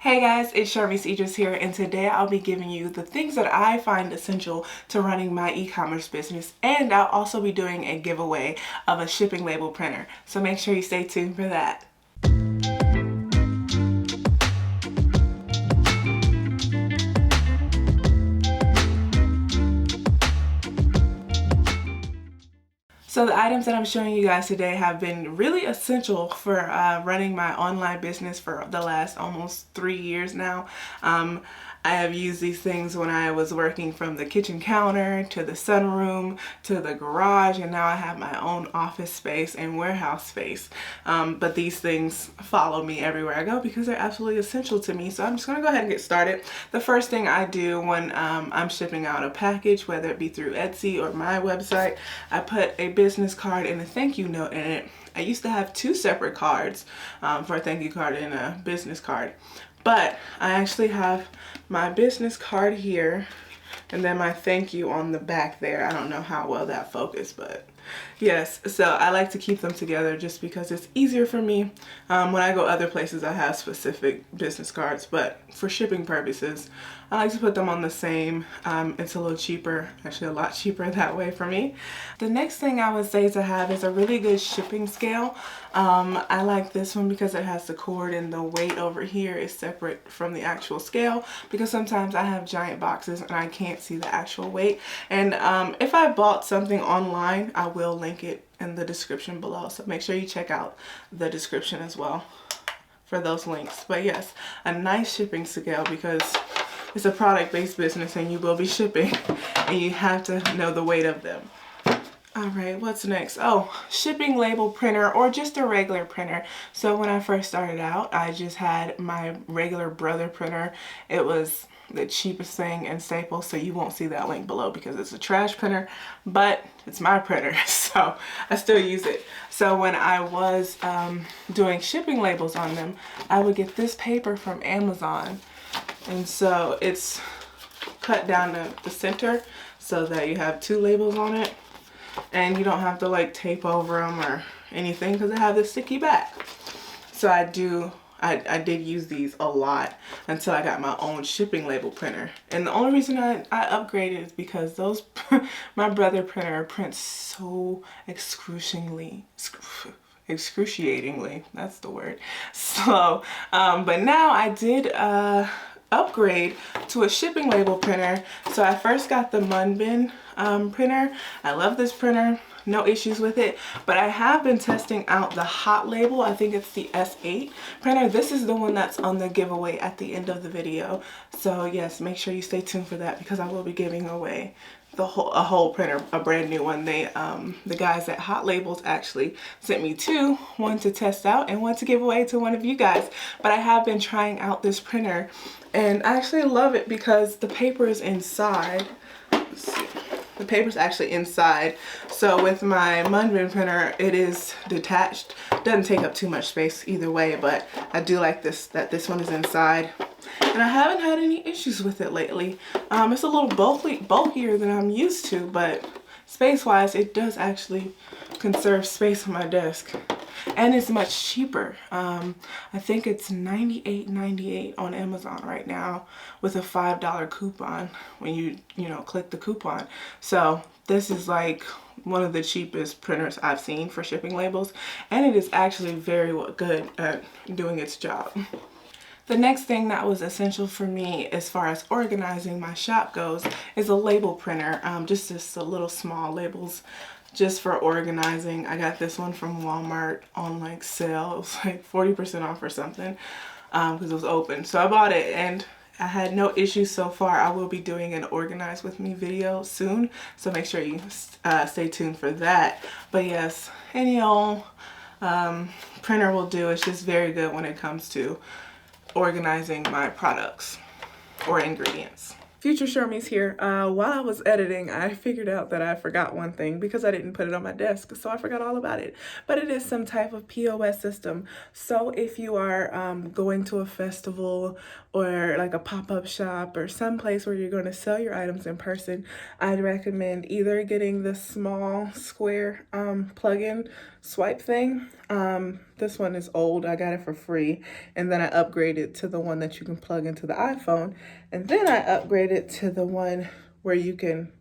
Hey guys, it's Sharvie Idris here, and today I'll be giving you the things that I find essential to running my e-commerce business, and I'll also be doing a giveaway of a shipping label printer. So make sure you stay tuned for that. So the items that I'm showing you guys today have been really essential for running my online business for the last almost 3 years now. I have used these things when I was working from the kitchen counter to the sunroom to the garage, and now I have my own office space and warehouse space. But these things follow me everywhere I go because they're absolutely essential to me. So I'm just going to go ahead and get started. The first thing I do when I'm shipping out a package, whether it be through Etsy or my website, I put a business card and a thank you note in it. I used to have two separate cards for a thank you card and a business card. But I actually have my business card here and then my thank you on the back there. I don't know how well that focused, but yes. So I like to keep them together just because it's easier for me. When I go other places, I have specific business cards, but for shipping purposes, I like to put them on the same. It's a little cheaper, actually a lot cheaper that way for me. The next thing I would say to have is a really good shipping scale. I like this one because it has the cord and the weight over here is separate from the actual scale, because sometimes I have giant boxes and I can't see the actual weight. And if I bought something online, I will link it in the description below. So make sure you check out the description as well for those links. But yes, a nice shipping scale because it's a product-based business and you will be shipping and you have to know the weight of them. All right, what's next? Oh, shipping label printer or just a regular printer. So when I first started out, I just had my regular Brother printer. It was the cheapest thing in Staples, so you won't see that link below because it's a trash printer, but it's my printer, so I still use it. So when I was doing shipping labels on them, I would get this paper from Amazon, and so it's cut down to the center so that you have two labels on it, and you don't have to like tape over them or anything because they have this sticky back. So I did use these a lot until I got my own shipping label printer. And the only reason I upgraded is because my Brother printer prints so excruciatingly, that's the word, slow. But now I did upgrade to a shipping label printer. So I first got the Munbin printer. I love this printer, no issues with it, but I have been testing out the Hot Label. I think it's the S8 printer. This is the one that's on the giveaway at the end of the video. So yes, make sure you stay tuned for that because I will be giving away a whole printer, a brand new one. The guys at Hot Labels actually sent me two, one to test out and one to give away to one of you guys. But I have been trying out this printer and I actually love it because the paper is inside. Let's see. The paper's actually inside. So with my Munbin printer, it is detached. Doesn't take up too much space either way, but I do like this, that this one is inside. And I haven't had any issues with it lately. It's a little bulkier than I'm used to, but space-wise, it does actually conserve space on my desk. And it's much cheaper. I think it's $98.98 on Amazon right now with a $5 coupon when you click the coupon. So this is like one of the cheapest printers I've seen for shipping labels, and it is actually very good at doing its job. The next thing that was essential for me as far as organizing my shop goes is a label printer, just a little small labels just for organizing. I got this one from Walmart on like sale. It was like 40% off or something because it was open. So I bought it and I had no issues so far. I will be doing an Organize With Me video soon, so make sure you stay tuned for that. But yes, any old printer will do. It's just very good when it comes to organizing my products or ingredients. Future Shermie's here. While I was editing, I figured out that I forgot one thing because I didn't put it on my desk, so I forgot all about it. But it is some type of POS system. So if you are going to a festival or like a pop-up shop or someplace where you're going to sell your items in person, I'd recommend either getting the small square plug-in swipe thing. This one is old. I got it for free, and then I upgraded to the one that you can plug into the iPhone, and then I upgraded to the one where you can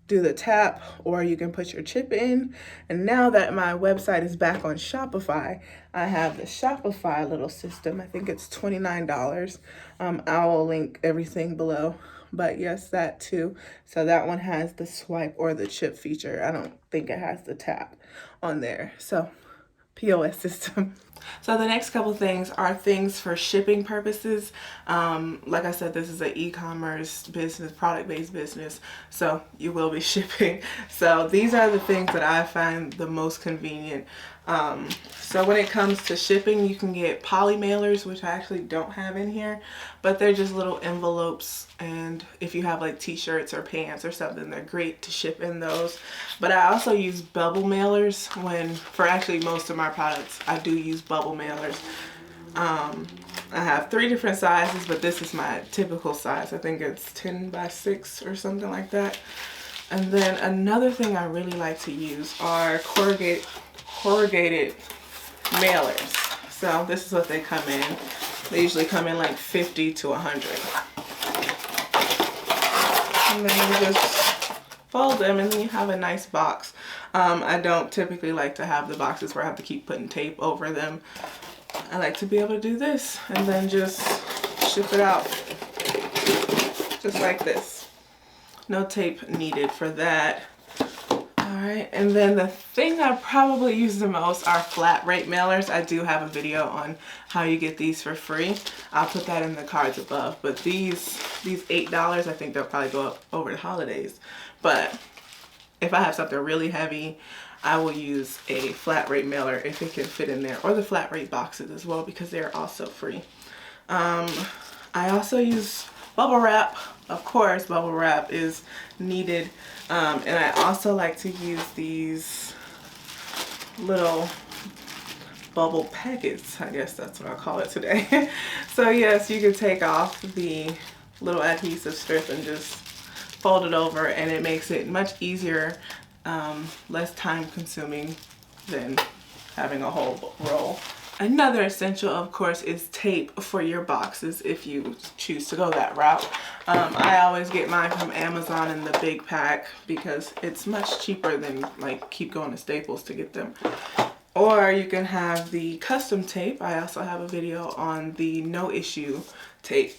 do the tap or you can put your chip in. And now that my website is back on Shopify, I have the Shopify little system. I think it's $29. I will link everything below. But yes, that too. So that one has the swipe or the chip feature. I don't think it has the tap on there. So POS system. So the next couple things are things for shipping purposes. Like I said, this is an e-commerce business, product-based business, so you will be shipping. So these are the things that I find the most convenient. So when it comes to shipping, you can get poly mailers, which I actually don't have in here, but they're just little envelopes, and if you have like t-shirts or pants or something, they're great to ship in those. But I also use bubble mailers for actually most of my products. I do use bubble mailers. I have 3 different sizes, but this is my typical size. I think it's 10 by 6 or something like that. And then another thing I really like to use are corrugated mailers. So this is what they come in. They usually come in like 50 to 100. And then you just fold them and then you have a nice box. I don't typically like to have the boxes where I have to keep putting tape over them. I like to be able to do this and then just ship it out just like this. No tape needed for that. Alright, and then the thing I probably use the most are flat rate mailers. I do have a video on how you get these for free. I'll put that in the cards above. But these $8, I think they'll probably go up over the holidays. But if I have something really heavy, I will use a flat rate mailer if it can fit in there, or the flat rate boxes as well, because they're also free. I also use bubble wrap. Of course, bubble wrap is needed. And I also like to use these little bubble packets. I guess that's what I'll call it today. So yes, you can take off the little adhesive strip and just fold it over, and it makes it much easier, less time consuming than having a whole roll. Another essential, of course, is tape for your boxes if you choose to go that route. I always get mine from Amazon in the big pack because it's much cheaper than like keep going to Staples to get them. Or you can have the custom tape. I also have a video on the no issue tape.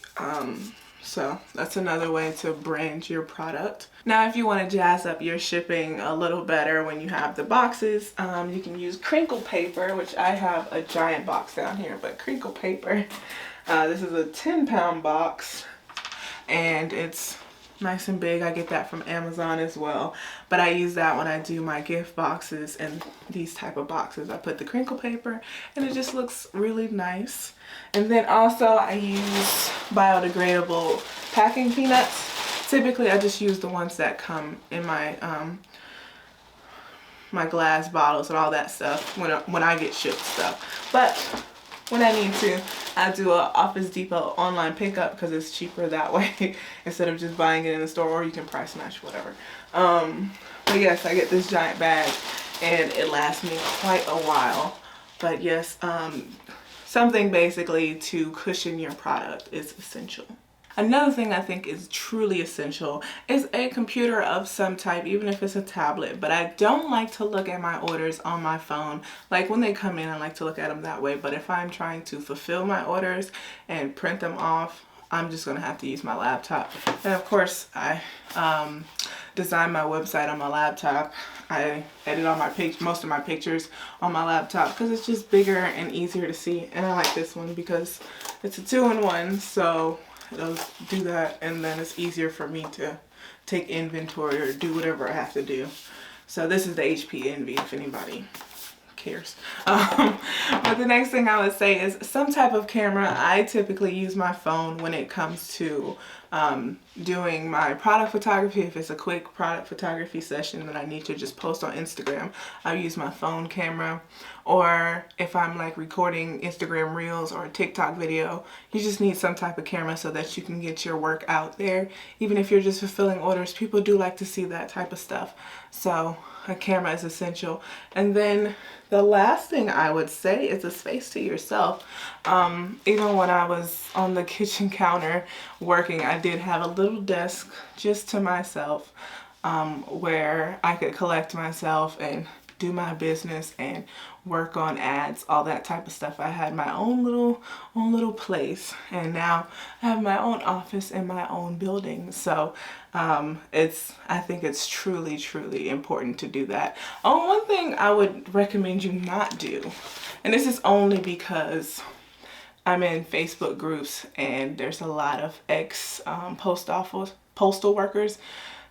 So that's another way to brand your product. Now, if you want to jazz up your shipping a little better when you have the boxes, you can use crinkle paper, which I have a giant box down here, but crinkle paper. This is a 10-pound box, and it's nice and big. I get that from Amazon as well, but I use that when I do my gift boxes and these type of boxes. I put the crinkle paper and it just looks really nice. And then also I use biodegradable packing peanuts. Typically I just use the ones that come in my my glass bottles and all that stuff when I get shipped stuff. But when I need to, I do a Office Depot online pickup because it's cheaper that way instead of just buying it in the store, or you can price match, whatever. But yes, I get this giant bag and it lasts me quite a while. But yes, something basically to cushion your product is essential. Another thing I think is truly essential is a computer of some type, even if it's a tablet. But I don't like to look at my orders on my phone. Like when they come in, I like to look at them that way. But if I'm trying to fulfill my orders and print them off, I'm just going to have to use my laptop. And of course, I design my website on my laptop. I edit all my most of my pictures on my laptop because it's just bigger and easier to see. And I like this one because it's a 2-in-1, so it'll do that, and then it's easier for me to take inventory or do whatever I have to do. So this is the HP Envy, if anybody cares. But the next thing I would say is some type of camera. I typically use my phone when it comes to doing my product photography. If it's a quick product photography session that I need to just post on Instagram, I'll use my phone camera. Or if I'm like recording Instagram reels or a TikTok video, you just need some type of camera so that you can get your work out there. Even if you're just fulfilling orders, people do like to see that type of stuff. So a camera is essential. And then the last thing I would say is a space to yourself. Even when I was on the kitchen counter working, I did have a little desk just to myself, where I could collect myself and do my business and work on ads, all that type of stuff. I had my own little place, and now I have my own office in my own building. So I think it's truly important to do that. Oh, one thing I would recommend you not do, and this is only because I'm in Facebook groups and there's a lot of ex postal workers.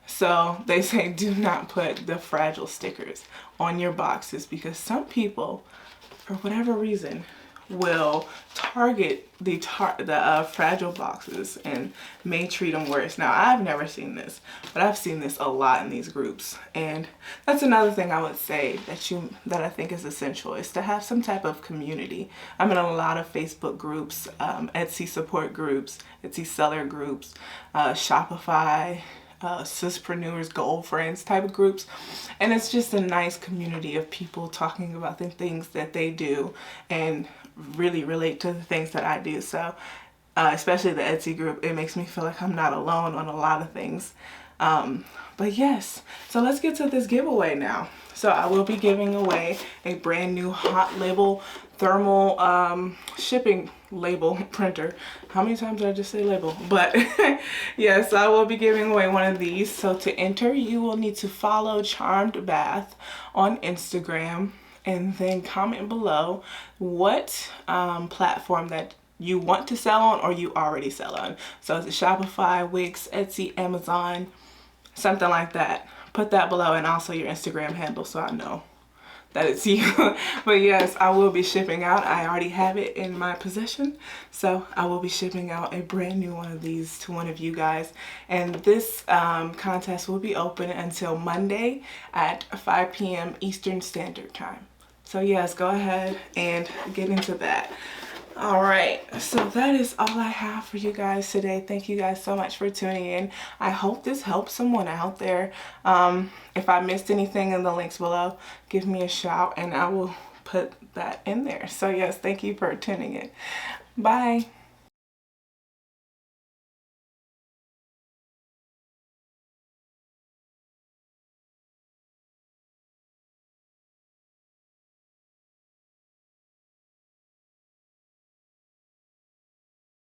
So they say do not put the fragile stickers on your boxes, because some people, for whatever reason, will target the fragile boxes and may treat them worse. Now, I've never seen this, but I've seen this a lot in these groups. And that's another thing I would say that I think is essential, is to have some type of community. I'm in a lot of Facebook groups, Etsy support groups, Etsy seller groups, Shopify, Sispreneurs, Gold Friends type of groups. And it's just a nice community of people talking about the things that they do and really relate to the things that I do. So especially the Etsy group, it makes me feel like I'm not alone on a lot of things. But yes, so let's get to this giveaway now. So I will be giving away a brand new hot label thermal shipping label printer. How many times did I just say label? But yes, I will be giving away one of these. So to enter, you will need to follow Charmed Bath on Instagram, and then comment below what platform that you want to sell on or you already sell on. So it's a Shopify, Wix, Etsy, Amazon, something like that. Put that below, and also your Instagram handle so I know that it's you. But yes, I will be shipping out. I already have it in my possession, so I will be shipping out a brand new one of these to one of you guys. And this contest will be open until Monday at 5 p.m. Eastern Standard Time. So yes, go ahead and get into that. All right, so that is all I have for you guys today. Thank you guys so much for tuning in. I hope this helps someone out there. If I missed anything in the links below, give me a shout and I will put that in there. So yes, thank you for tuning in. Bye.